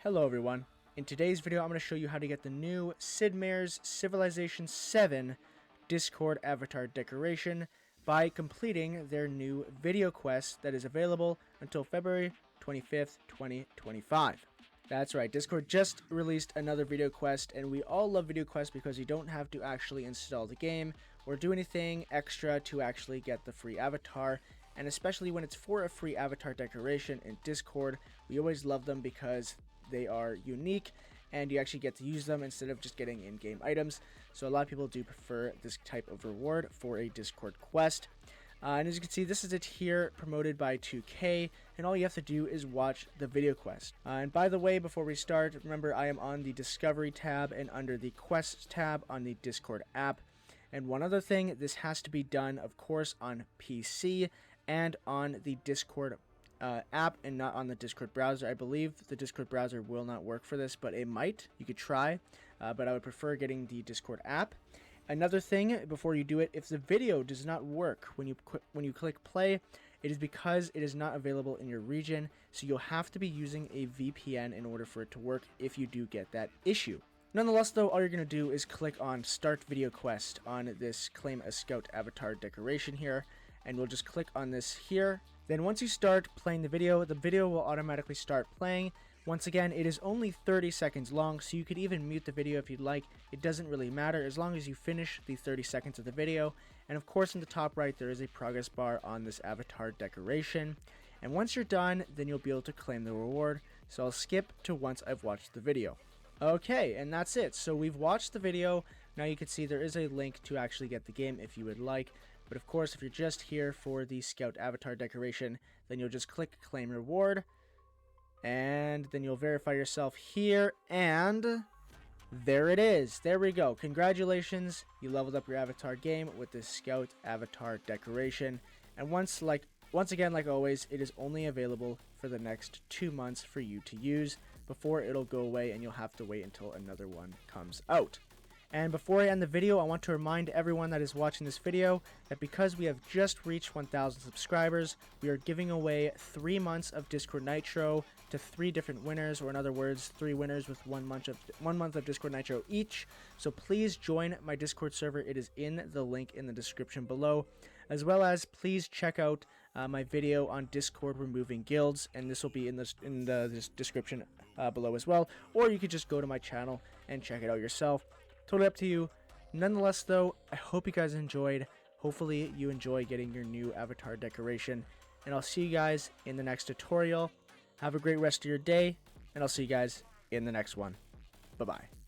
Hello everyone, in today's video I'm going to show you how to get the new Sid Meier's Civilization VII Discord avatar decoration by completing their new video quest that is available until February 25th, 2025. That's right, Discord just released another video quest, and we all love video quests because you don't have to actually install the game or do anything extra to actually get the free avatar. And especially when it's for a free avatar decoration in Discord, we always love them because they are unique and you actually get to use them instead of just getting in-game items. So a lot of people do prefer this type of reward for a Discord quest. And as you can see, this is it here, promoted by 2K, and all you have to do is watch the video quest. And by the way, before we start, remember I am on the Discovery tab and under the Quests tab on the Discord app. And one other thing, this has to be done, of course, on PC and on the Discord app and not on the Discord browser. I believe the Discord browser will not work for this, but it might. You could try, but I would prefer getting the Discord app. Another thing, before you do it, if the video does not work when you click play, it is because it is not available in your region, so you'll have to be using a VPN in order for it to work if you do get that issue. Nonetheless, though, all you're going to do is click on Start Video Quest on this Claim a Scout avatar decoration here, and we'll just click on this here. Then once you start playing the video will automatically start playing. Once again, it is only 30 seconds long, so you could even mute the video if you'd like. It doesn't really matter as long as you finish the 30 seconds of the video. And of course, in the top right, there is a progress bar on this avatar decoration. And once you're done, then you'll be able to claim the reward. So I'll skip to once I've watched the video. Okay, and that's it. So we've watched the video. Now you can see there is a link to actually get the game if you would like. But of course, if you're just here for the Scout avatar decoration, then you'll just click Claim Reward. And then you'll verify yourself here, and there it is. There we go. Congratulations. You leveled up your avatar game with this Scout avatar decoration. And once again, like always, it is only available for the next 2 months for you to use before it'll go away and you'll have to wait until another one comes out. And before I end the video, I want to remind everyone that is watching this video that because we have just reached 1,000 subscribers, we are giving away 3 months of Discord Nitro to 3 different winners, or in other words, 3 winners with 1 month of Discord Nitro each. So please join my Discord server. It is in the link in the description below, as well as please check out my video on Discord removing guilds, and this will be in the description below as well. Or you could just go to my channel and check it out yourself. Totally up to you. Nonetheless, though, I hope you guys enjoyed. Hopefully you enjoy getting your new avatar decoration, and I'll see you guys in the next tutorial. Have a great rest of your day, and I'll see you guys in the next one. Bye-bye.